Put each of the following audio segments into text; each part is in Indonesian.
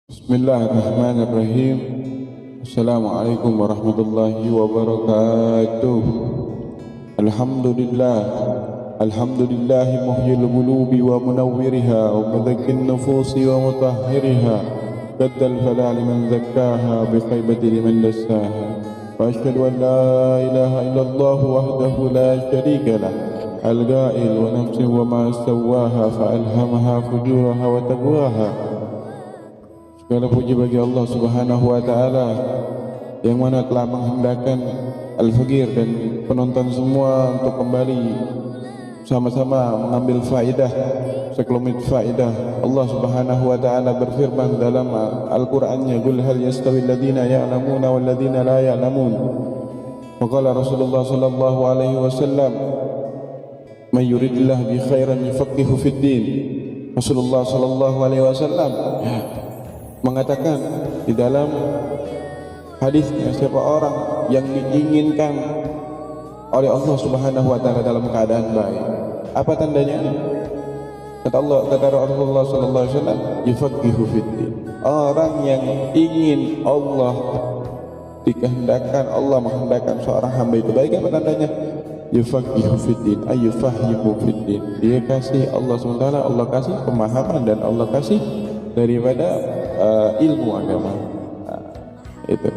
Bismillahirrahmanirrahim. Assalamualaikum warahmatullahi wabarakatuh. Alhamdulillah. Alhamdulillah muhyil qulubi wa munawwiriha wa mudhakkin nufusi wa mutahhiriha. Qaddal fala liman zakkaha bi khaybati liman dassaha. Wa asyhadu an la ilaha illallah wahdahu la syarika lah. Al-Qa'il wa nafsin wa ma sawwaha fa alhamaha fujuraha wa taqwaha. Segala puji bagi Allah Subhanahu wa taala yang mana telah menghendakkan Al-Faqir dan penonton semua untuk kembali sama-sama mengambil faedah, sekelumit faedah. Allah Subhanahu wa taala berfirman dalam Al-Qur'annya, "Qul hal yastawil ladzina ya'lamuna wal ladzina la ya'lamun." Wa qala Rasulullah sallallahu alaihi wasallam, "May yuridillahu bi khairan yufaqihu fid din." Rasulullah sallallahu alaihi wasallam mengatakan di dalam hadisnya, siapa orang yang diinginkan oleh Allah Subhanahu wa taala dalam keadaan baik, apa tandanya? Kata Rasulullah sallallahu alaihi wasallam, yufaqihu fiddin. Orang yang ingin Allah dikehendakkan, Allah menghendakkan seorang hamba itu baik, apa tandanya? Yufaqihu fiddin, ayufahimu fiddin. Dia kasih Allah Subhanahu wa taala, Allah kasih pemahaman dan Allah kasih daripada ilmu agama. Itu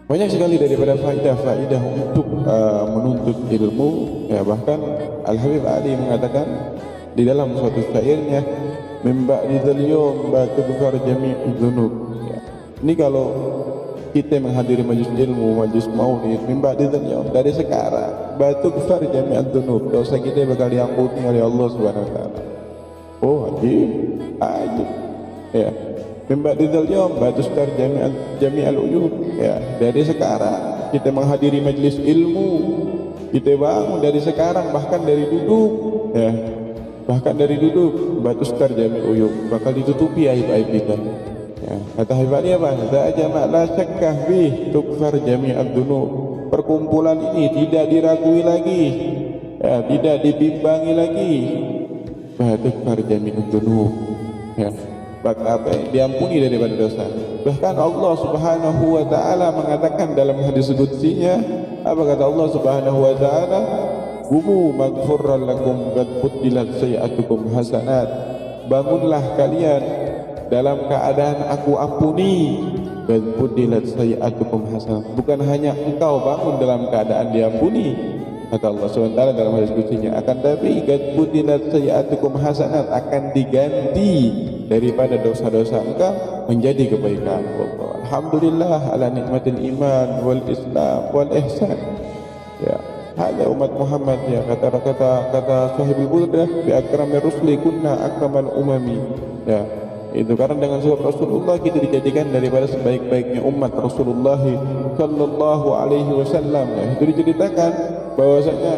banyak sekali daripada faedah-faedah untuk menuntut ilmu, ya. Bahkan Al-Habib Ali mengatakan di dalam suatu syairnya, "Min ba'dil yawm ba'tughfar jami'ud dzunub." Ya. Ini kalau kita menghadiri majlis ilmu, majlis maulid, min ba'dil yawm, dari sekarang ba'tughfar jami'ud dzunub, dosa kita bakal diampuni oleh Allah Subhanahu wa taala. Oh, ajib. Ya. Mimba dizal yom batustar jami'al uyub. Ya, dari sekarang kita menghadiri majlis ilmu, kita bangun dari sekarang, bahkan dari duduk, ya, bahkan dari duduk batustar jami'al uyub, bakal ditutupi aib-aib kita. Ya, kata Habibani apa? Za'ajama la syakkah bih tukfar jami'ad dunub. Perkumpulan ini tidak diragui lagi, ya, tidak dibimbangi lagi. Batukfar jami'ad dunub. Ya. Apa diampuni daripada dosa. Bahkan Allah Subhanahu wa taala mengatakan dalam hadis qudsinya, apa kata Allah Subhanahu wa taala? "Qumu maghfurran lakum qad fuddilat sayi'atukum hasanat." Bangunlah kalian dalam keadaan aku ampuni. Qad fuddilat sayi'atukum hasanat. Bukan hanya engkau bangun dalam keadaan diampuni, kata Allah SWT dalam hadis qudsinya, akan tapi qad fuddilat sayi'atukum hasanat, akan diganti daripada dosa-dosa engkau menjadi kebaikan. Alhamdulillah ala nikmatil iman wal islam wal ihsan. Ya, hada umat Muhammad, ya, kata sahibul burdah, bi akramir rusli kunna akramal umami. Ya, itu karena dengan sebab Rasulullah kita dijadikan daripada sebaik-baiknya umat Rasulullah sallallahu alaihi wasallam. Ya, itu diceritakan bahwasanya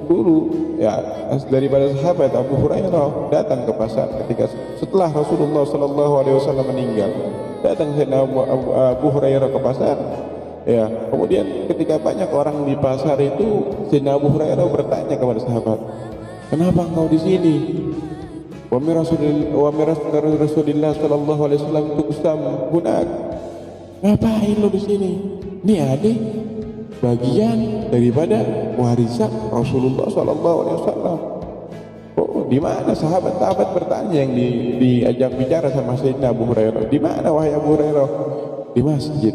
dulu, ya, daripada sahabat Abu Hurairah datang ke pasar ketika setelah Rasulullah sallallahu alaihi wasallam meninggal. Datang Abu Hurairah ke pasar, ya. Kemudian ketika banyak orang di pasar itu, Sayyidina Abu Hurairah bertanya kepada sahabat, "Kenapa engkau di sini? Wa min Rasulillah sallallahu alaihi wasallam tuqsam hunak." Ngapain lo di sini? Ini adik bagian daripada warisan Rasulullah sallallahu alaihi wasallam. Oh, di mana sahabat-sahabat bertanya yang diajak bicara sama Sayyidina Abu Hurairah? Di mana wahai Abu Hurairah? Di masjid.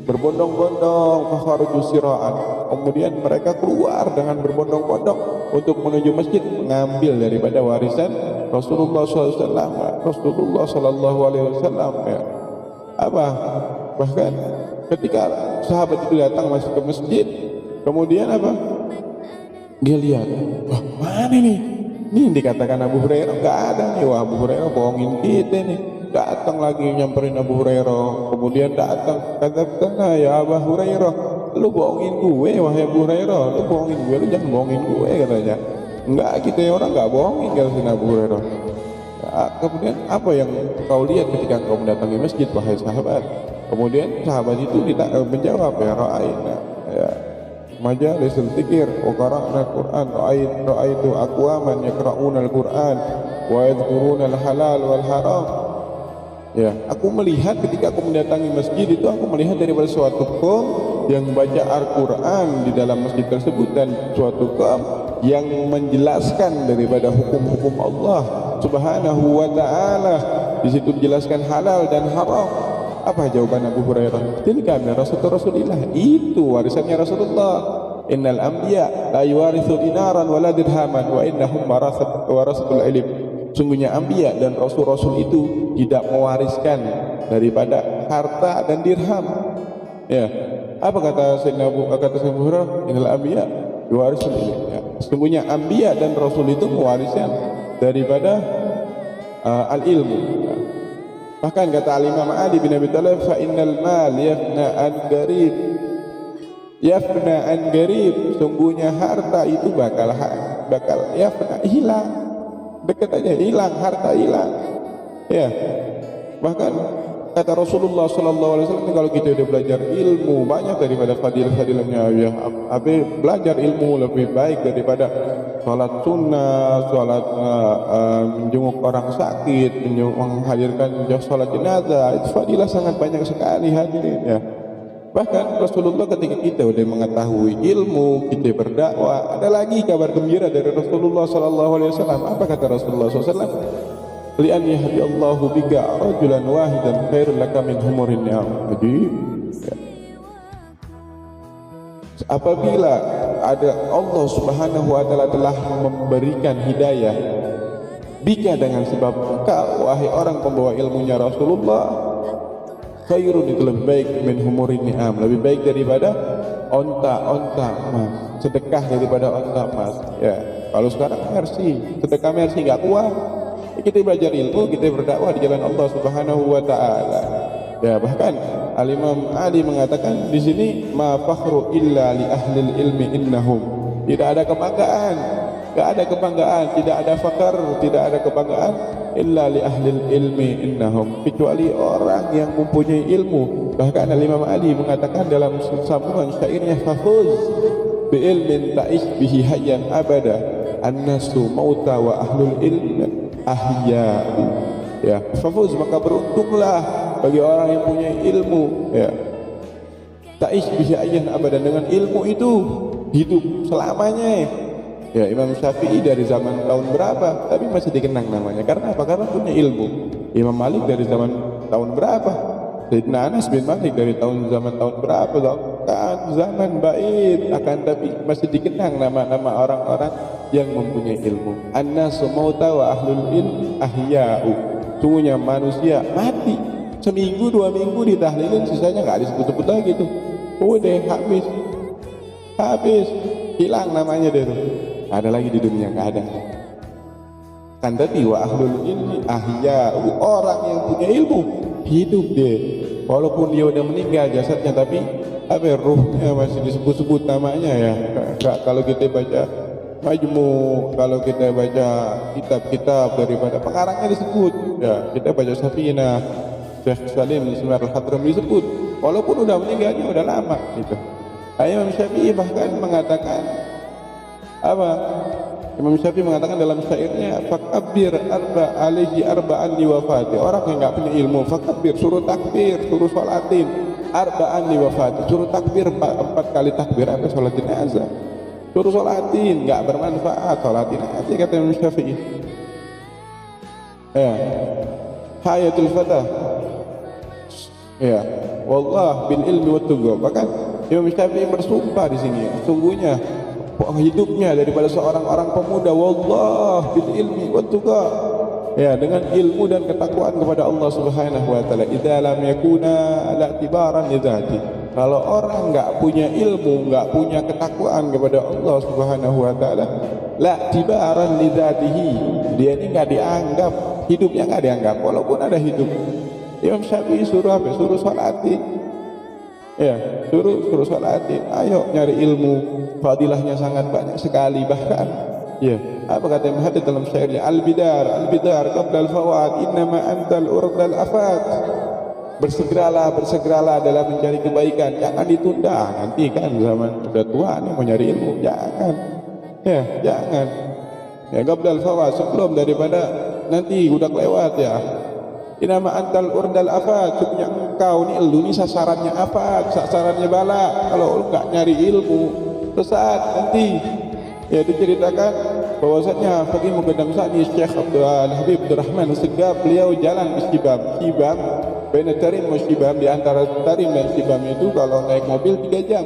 Berbondong-bondong fakharuju siraan. Kemudian mereka keluar dengan berbondong-bondong untuk menuju masjid mengambil daripada warisan Rasulullah sallallahu alaihi wasallam. Rasulullah sallallahu alaihi wasallam, ya. Apa? Bahkan ketika sahabat itu datang masuk ke masjid, kemudian apa? Dia lihat, wah, mana nih? Ini yang dikatakan Abu Hurairah nggak ada nih. Wah, Abu Hurairah bohongin kita nih. Datang lagi nyamperin Abu Hurairah. Kemudian datang, kata, "Ya Abu Hurairah, lu bohongin gue, wahai Abu Hurairah, lu bohongin gue, lu jangan bohongin gue," katanya. Enggak, kita orang nggak bohongin, kata Abu Hurairah. Ya, kemudian apa yang kau lihat ketika kau mendatangi masjid, wahai sahabat? Kemudian sahabat itu menjawab, "Ya ra'ayna, ya, majalisul dzikir wa qara'na al-Qur'an, ra'aitu aqwaman yaqra'una al-Qur'an wa yadhkuruna al-halal wal haram." Ya, aku melihat ketika aku mendatangi masjid itu, aku melihat daripada suatu kaum yang membaca Al-Quran di dalam masjid tersebut, dan suatu kaum yang menjelaskan daripada hukum-hukum Allah Subhanahu wa ta'ala. Di situ dijelaskan halal dan haram. Apa jawaban Abu Hurairah? Tilka min Rasulillah, itu warisannya Rasulullah. Innal anbiya la yuwarithu dinaran wala dirhaman wa innahum warasatul ilm. Sungguhnya anbiya dan rasul-rasul itu tidak mewariskan daripada harta dan dirham. Ya. Apa kata Sayyidina Abu Hurairah? Innal anbiya yuwarisul ilm. Ya. Sungguhnya anbiya dan rasul itu mewariskan daripada al-ilmu. Ya. Bahkan kata Al-Imam Ali bin Abi Thalib, fa innal mal yafna an garib, sungguhnya harta itu bakal yafna, hilang, dekat aja hilang, harta hilang. Ya, bahkan kata Rasulullah SAW, kalau kita udah belajar ilmu banyak daripada fadilah-fadilahnya, ya, belajar ilmu lebih baik daripada sholat sunnah, sholat menjenguk orang sakit, menghadirkan sholat jenazah. Itu fadilah sangat banyak sekali hadirin, ya. Bahkan Rasulullah ketika kita udah mengetahui ilmu, kita berdakwah, ada lagi kabar gembira dari Rasulullah SAW. Apa kata Rasulullah SAW? Li'an yahdi Allahu bika rajulan wahidan khairul laka min humurin ni'am. Jadi ya, apabila ada Allah Subhanahu wa ta'ala telah memberikan hidayah bika, dengan sebab engkau wahai orang pembawa ilmunya Rasulullah, khairun, itu lebih baik min humurin ni'am, lebih baik daripada onta emas, sedekah daripada onta emas. Ya, kalau sekarang mercy, sedekah mercy enggak kuat. Kita belajar ilmu, kita berdakwah di jalan Allah Subhanahu wa ta'ala. Ya, bahkan Al-Imam Ali mengatakan di sini, ma fakhru illa li ahlil ilmi innahum. Tidak ada kebanggaan, tidak ada fakhr, tidak ada kebanggaan illa li ahlil ilmi innahum, kecuali orang yang mempunyai ilmu. Bahkan Al-Imam Ali mengatakan dalam sambungan syairnya, fafuz bi ilmin ta'ish bihi hayyan abada, an-nasu mauta wa ahlul ilmi ahya. Ya, fafuz, maka beruntunglah bagi orang yang punya ilmu, ya, ta'ish bihi hayyan abadan, dengan ilmu itu hidup selamanya. Ya, Imam Syafi'i dari zaman tahun berapa tapi masih dikenang namanya, karena apa? Karena punya ilmu. Imam Malik dari zaman tahun berapa? Sayyidina Anas bin Malik dari tahun berapa? Kan zaman bait, akan tapi masih dikenang nama-nama orang-orang yang mempunyai ilmu. An-nasu mauta wa ahlul ilm ahya'u. Sungguhnya manusia mati, seminggu 2 minggu ditahlilin, sisanya nggak disebut-sebut lagi tuh. Udah habis, hilang namanya deh tuh. Ada lagi di dunia, nggak ada. Kan tapi wa ahlul ilmi ahya'u, orang yang punya ilmu hidup deh, walaupun dia udah meninggal jasadnya, tapi ruhnya masih disebut-sebut namanya, ya. Kalau kita baca Majmu, kalau kita baca kitab-kitab daripada pengarangnya disebut, ya, kita baca Safinah Syekh Salim Ismail Al-Hadrami disebut, walaupun udah meninggalnya udah lama gitu. Imam Syafi'i bahkan mengatakan apa? Imam Syafi'i mengatakan dalam syairnya, fakabbir arba'an li wafati. Orang yang enggak punya ilmu, fakabbir, suruh takbir, suruh sholatin arba'an li wafati, suruh takbir 4 kali takbir, apa sholat jenazah, suruh sholatin, enggak bermanfaat, sholatin aja, kata Imam Syafi'i. Ya, hayatul fatah, ya, wallah bil ilmi wat tuqa. Bahkan Imam Syafi'i bersumpah di sini, sungguhnya hidupnya daripada seorang orang pemuda, wallah bil ilmi wat tuqa, ya, dengan ilmu dan ketakwaan kepada Allah Subhanahu wa taala. Idza lam yakuna la tibaran lidzati, kalau orang enggak punya ilmu, enggak punya ketakwaan kepada Allah Subhanahu wa taala, la tibaran lidzatihi, dia ini enggak dianggap, hidupnya enggak dianggap walaupun ada hidup. Imam Syafi'i suruh apa? Suruh sholatin, ya, suruh sholatin. Ayo nyari ilmu, fadilahnya sangat banyak sekali. Bahkan, ya, apa kata Imam Haddad dalam syairnya, al-bidar qabla al-fawat innama antal urdal afat. Bersegeralah dalam mencari kebaikan, jangan ditunda. Nanti kan zaman udah tua nih mau nyari ilmu, jangan, ya, jangan, ya, qabla al-fawat, sebelum daripada nanti udah kelewat, ya. Inama antal urdal afat, sebenarnya engkau nih, lu nih sasarannya apa? Sasarannya bala. Kalau lu nggak nyari ilmu, sesat nanti. Ya diceritakan bahwasanya Faqih Muqaddam Sa'di Syekh Abdul Habib Abdurrahman Segaf, beliau jalan ke Shibam. Shibam, baina Tarim wa Shibam, di antara Tarim dan Shibam itu kalau naik mobil 3 jam.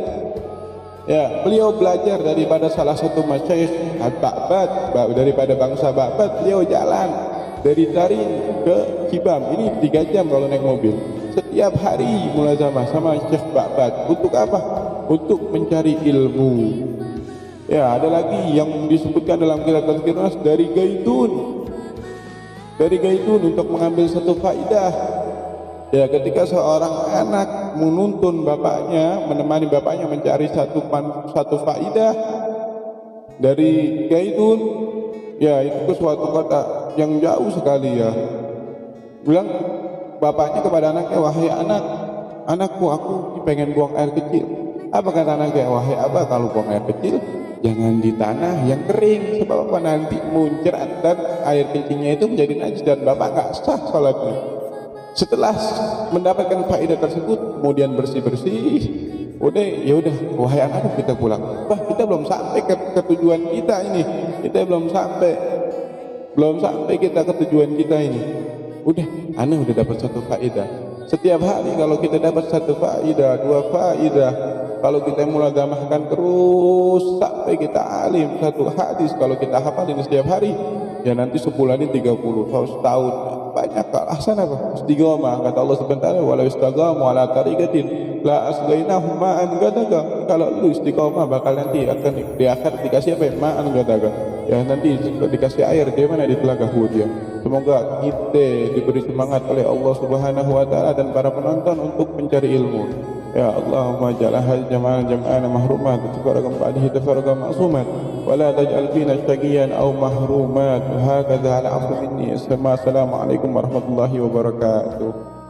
Ya, beliau belajar daripada salah satu masyayikh Ba'bad, daripada bangsa Ba'bad, beliau jalan dari Tarim ke Shibam. Ini 3 jam kalau naik mobil. Setiap hari mulazamah sama Syekh Ba'bad. Untuk apa? Untuk mencari ilmu. Ya, ada lagi yang disebutkan dalam kitab Tazkirah dari Gaitun. Dari Gaitun untuk mengambil satu faidah. Ya, ketika seorang anak menuntun bapaknya, menemani bapaknya mencari satu faidah dari Gaitun, ya itu suatu kota yang jauh sekali ya. Bilang bapaknya kepada anaknya, wahai anak, anakku, aku pengen buang air kecil. Apa kata anaknya? Wahai abah, kalau buang air kecil jangan di tanah yang kering, sebab apa, nanti muncrat dan air kencingnya itu menjadi najis dan bapak nggak sah salatnya. Setelah mendapatkan faedah tersebut, kemudian bersih-bersih, udah ya udah, wahai anakku, kita pulang. Wah, kita belum sampai ke tujuan kita ini, kita belum sampai kita ke tujuan kita ini. Udah, anak udah dapat satu faedah. Setiap hari kalau kita dapat satu faedah, 2 faedah, kalau kita mulazamahkan terus sampai kita alim, satu hadis kalau kita hafalin setiap hari, ya nanti sebulan ini 30, kalau setahun banyak alasan apa? Istiqomah, kata Allah Subhanahu wa taala, walau istaqamu ala tariqatin la asqainahum ma'an gadaga. Kalau lu istiqomah bakal nanti akan di akhir dikasih apa? Ma'an gadaga. Ya nanti dikasih air di mana, di telaga dia. Semoga kita diberi semangat oleh Allah Subhanahu wa taala dan para penonton untuk mencari ilmu. Ya Allahumma ja'al hadhihi jama'ana mahrumat tafarraqan ba'dahu tafarraqan ma'sumat wa la taj'al fina syaqiyan aw mahrumat. Hakadha al 'afwu minni. Assalamu alaikum warahmatullahi wabarakatuh.